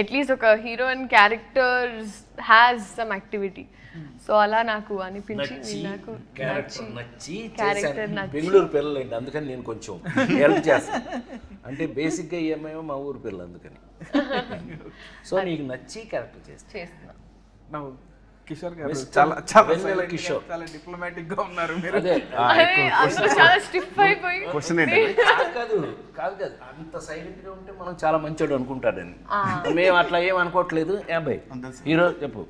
At least ఒక heroine character has some activity. So అలా నాకు అనిపించి నాకు క్యారెక్టర్ బెంగళూరు పిల్లలండి, అందుకని నేను కొంచెం హెల్ప్ చేస్తాను. అంటే బేసిక్గా ఏమేమో మా ఊరు పిల్లలు, అందుకని. సో నీకు నచ్చి క్యారెక్టర్ చేస్తున్నా. కిషోర్ గారు చాలా చాలా కిషోర్ చాలా డిప్లొమాటిక్ గా ఉన్నారు మీరు. చాలా స్టిఫ్ అయిపోయి క్వశ్చన్ ఏంటి? కాదు కాదు అంత సైలెంట్ గా ఉంటే మనం చాలా మంచోడు అనుకుంటాడని. మేము అట్లా ఏం అనుకోవట్లేదు. అబ్బాయి హీరో చెప్పు,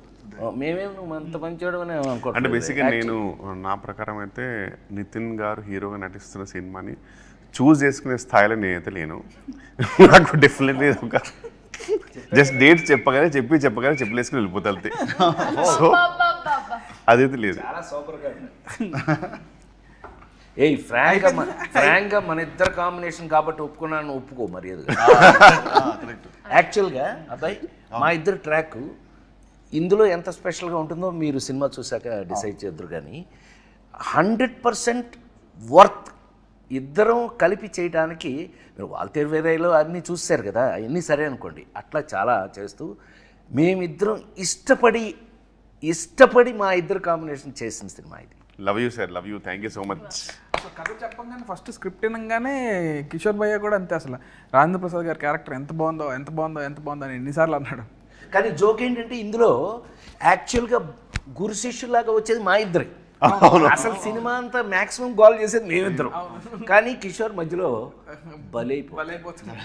మేమేం నువ్వు అంత మంచోడు అని అనుకోవట్లేదు. అంటే బేసిక్గా నేను నా ప్రకారం అయితే నితిన్ గారు హీరోగా నటిస్తున్న సినిమాని చూస్ చేసుకునే స్థాయిలో నేనైతే లేను. నాకు డెఫినెట్లీ ఒక జస్ట్ డేట్స్ చెప్పగానే చెప్పలేసుకుని వెళ్ళిపోతా అంతే. సో అదైతే లేదు. చాలా సూపర్గా ఏయ్ ఫ్రాంక్గా మన ఇద్దరు కాంబినేషన్ కాబట్టి ఒప్పుకున్నాను, ఒప్పుకో మర్యాదగా. యాక్చువల్గా అబ్బాయి మా ఇద్దరు ట్రాక్ ఇందులో ఎంత స్పెషల్గా ఉంటుందో మీరు సినిమా చూసాక డిసైడ్ చేద్దరు. కానీ 100% వర్త్ ఇద్దరం కలిపి చేయడానికి. మీరు వాల్తేరు వేరేలో అన్నీ చూసారు కదా, అవన్నీ సరే అనుకోండి. అట్లా చాలా చేస్తూ మేమిద్దరం ఇష్టపడి మా ఇద్దరు కాంబినేషన్ చేసిన సినిమా ఇది. Love you sir, love you, thank you so much. కథ చెప్పంగానే ఫస్ట్ స్క్రిప్ట్ వినగానే కిషోర్ భయ్య కూడా అంతే, అసలు రాజేంద్ర ప్రసాద్ గారి క్యారెక్టర్ ఎంత బాగుందో అని ఎన్నిసార్లు అన్నాడు. కానీ జోక్ ఏంటంటే ఇందులో యాక్చువల్గా గురు శిష్యులాగా వచ్చేది మా ఇద్దరి. అసలు సినిమా అంతా మాక్సిమం గోల్ చేసేది మేమిద్దరం. కానీ కిషోర్ మధ్యలో బలైపోతున్నాడు.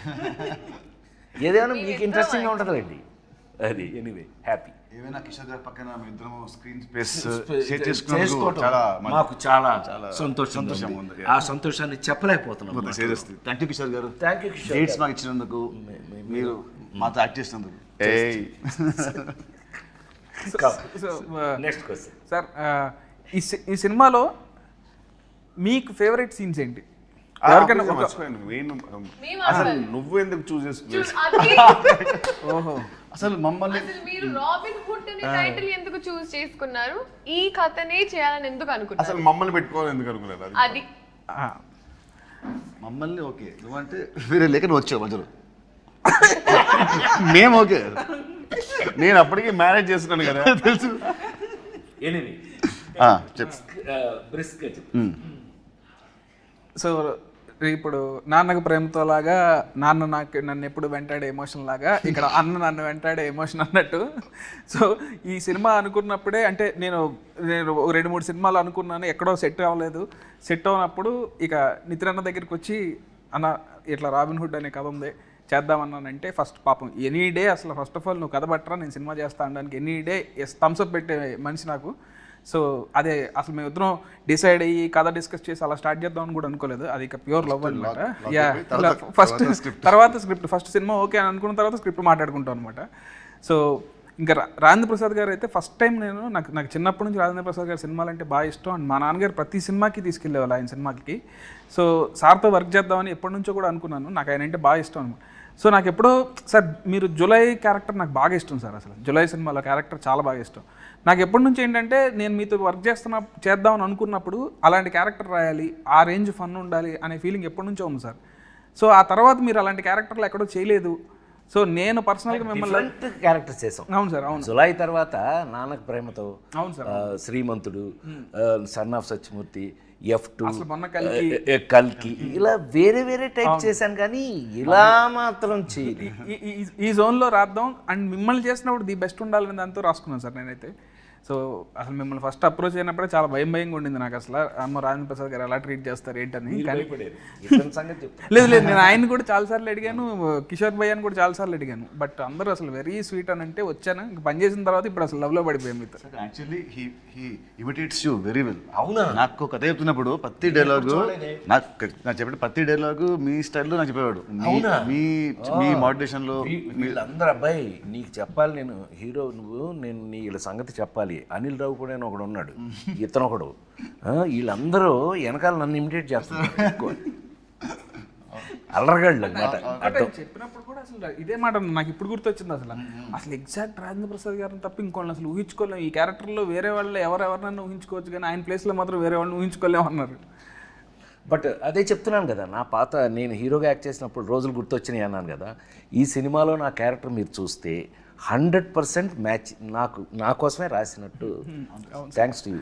ఏదైనా మీకు ఇంట్రెస్టింగ్గా ఉంటుందండి అది. Anyway happy. ఏమైనా కిషోర్ గారి పక్కన మేము ఇద్దరం స్క్రీన్ స్పేస్ మాకు చాలా సంతోషం ఉంది. ఆ సంతోషాన్ని చెప్పలేకపోతున్నాం. థ్యాంక్ యూ కిషోర్ గారు. Thank you Kishore. డేట్స్ మాకు ఇచ్చినందుకు, మీరు మాతో యాక్ట్ చేసినందుకు. నెక్స్ట్ క్వశ్చన్ సార్, ఈ సినిమాలో మీకు ఫేవరెట్ సీన్స్ ఏంటి? అసలు నువ్వు ఎందుకు చూస్ చేసుకున్నావు? ఓహో, అసలు మమ్మల్ని మీరు రాబిన్ హుడ్ అనే టైటిల్ ఎందుకు చూస్ చేసుకున్నారు? ఈ కథనే చేయాలని ఎందుకు అనుకున్నారు? అసలు మమ్మల్ని పెట్టుకోవాలని ఎందుకు అనుకున్నారు? అది మమ్మల్ని ఓకే నువ్వంటే వేరే లేక నువ్వు వచ్చావు మధ్యలో. మేము ఓకే, నేను అప్పటికి మ్యారేజ్ చేస్తున్నాను కదా తెలుసు. ఎనీవే సో ఇప్పుడు నాన్నకు ప్రేమతో లాగా నాన్న నన్ను ఎప్పుడు వెంటాడే ఎమోషన్ లాగా ఇక్కడ అన్న నన్ను వెంటాడే ఎమోషన్ అన్నట్టు. సో ఈ సినిమా అనుకున్నప్పుడే, అంటే నేను 2-3 సినిమాలు అనుకున్నాను, ఎక్కడో సెట్ అవ్వలేదు. సెట్ అవునప్పుడు ఇక నితిన్ అన్న దగ్గరికి వచ్చి, అన్న ఇట్లా రాబిన్ హుడ్ అనే కథ ఉంది చేద్దామన్నానంటే, ఫస్ట్ పాపం ఎనీ డే అసలు ఫస్ట్ ఆఫ్ ఆల్ నువ్వు కథ పట్టరా నేను సినిమా చేస్తా అనడానికి ఎనీ డే థమ్స్అప్ పెట్టే మనిషి నాకు. సో అదే అసలు మేము ఇద్దరం డిసైడ్ అయ్యి కథ డిస్కస్ చేసి అలా స్టార్ట్ చేద్దామని కూడా అనుకోలేదు. అది ఇక ప్యూర్ లవ్ అనమాట. తర్వాత స్క్రిప్ట్ ఫస్ట్ సినిమా ఓకే అని అనుకున్న తర్వాత స్క్రిప్ట్ మాట్లాడుకుంటాం అనమాట. సో ఇంకా రాజేంద్ర ప్రసాద్ గారు అయితే ఫస్ట్ టైం నాకు చిన్నప్పటి నుంచి రాజేంద్ర ప్రసాద్ గారి సినిమాలు అంటే బాగా ఇష్టం. అండ్ మా నాన్నగారు ప్రతి సినిమాకి తీసుకెళ్ళేవాళ్ళు ఆయన సినిమాకి. సో సార్తో వర్క్ చేద్దామని ఎప్పటి నుంచో కూడా అనుకున్నాను. నాకు ఆయన అంటే బాగా ఇష్టం అనమాట. సో నాకు ఎప్పుడో సార్ మీరు జులై క్యారెక్టర్ నాకు బాగా ఇష్టం సార్. అసలు జులై సినిమాలో క్యారెక్టర్ చాలా బాగా ఇష్టం నాకు. ఎప్పటి నుంచి ఏంటంటే నేను మీతో వర్క్ చేద్దామని అనుకున్నప్పుడు అలాంటి క్యారెక్టర్ రాయాలి, ఆ రేంజ్ ఫన్ ఉండాలి అనే ఫీలింగ్ ఎప్పటి నుంచో ఉంది సార్. సో ఆ తర్వాత మీరు అలాంటి క్యారెక్టర్లు ఎక్కడో చేయలేదు. సో నేను పర్సనల్గా మిమ్మల్ని క్యారెక్టర్ చేసాం. అవును సార్, అవును. జులై తర్వాత నాన్నకు ప్రేమతో, అవును sir, Srimanthudu, son of Satyamurthy, F2, కల్కి, ఇలా వేరే టైప్ చేశాను. కానీ ఇలా మాత్రం చేయదు. ఈ జోన్లో రాద్దాం అండ్ మిమ్మల్ని చేసినప్పుడు ది బెస్ట్ ఉండాలని దాంతో రాసుకున్నాను సార్ నేనైతే. సో అసలు మిమ్మల్ని ఫస్ట్ అప్రోచ్ అయినప్పుడే చాలా భయంగా ఉండింది నాకు. అసలు అమ్మ రాజేంద్ర ప్రసాద్ గారు ఎలా ట్రీట్ చేస్తారు ఏంటని. లేదు నేను ఆయన కూడా చాలాసార్లు అడిగాను, కిషోర్ భయ్యని కూడా చాలాసార్లు అడిగాను. బట్ అందరూ అసలు వెరీ స్వీట్ అని అంటే వచ్చాను, ఇంక పని చేసిన తర్వాత ఇప్పుడు అసలు లవ్లో పడిపోయాం మీతో. Actually he imitates you very well. అవునా? నాకు కథ చెప్తున్నప్పుడు ప్రతి డైలాగు నాకు చెప్పిన ప్రతి డైలాగు మీ స్టైల్లో నాకు చెప్పేవాడు. మీ మోడ్యులేషన్లో వీళ్ళందరూ అబ్బాయి నీకు చెప్పాలి, నేను హీరో నువ్వు, నేను నీ వీళ్ళ సంగతి చెప్పాలి. అనిల్ రావు కూడా ఒకడు ఉన్నాడు, ఇతను ఒకడు, వీళ్ళందరూ వెనకాల నన్ను ఇమిటేట్ చేస్తున్నారు. అల్లరగాళ్ళు అనమాట. చెప్పినప్పుడు కూడా అసలు ఇదే మాట నాకు ఇప్పుడు గుర్తొచ్చింది. అసలు ఎగ్జాక్ట్ రాజేంద్ర ప్రసాద్ గారిని తప్ప ఇంకోళ్ళని అసలు ఊహించుకోలేము. ఈ క్యారెక్టర్లో వేరే వాళ్ళు ఎవరెవరినైనా ఊహించుకోవచ్చు, కానీ ఆయన ప్లేస్లో మాత్రం వేరే వాళ్ళని ఊహించుకోలేము అన్నారు. బట్ అదే చెప్తున్నాను కదా, నా పాత నేను హీరోగా యాక్ట్ చేసినప్పుడు రోజులు గుర్తొచ్చినాయి అన్నాను కదా, ఈ సినిమాలో నా క్యారెక్టర్ మీరు చూస్తే 100% మ్యాచ్, నాకు నా కోసమే రాసినట్టు. Thanks to you.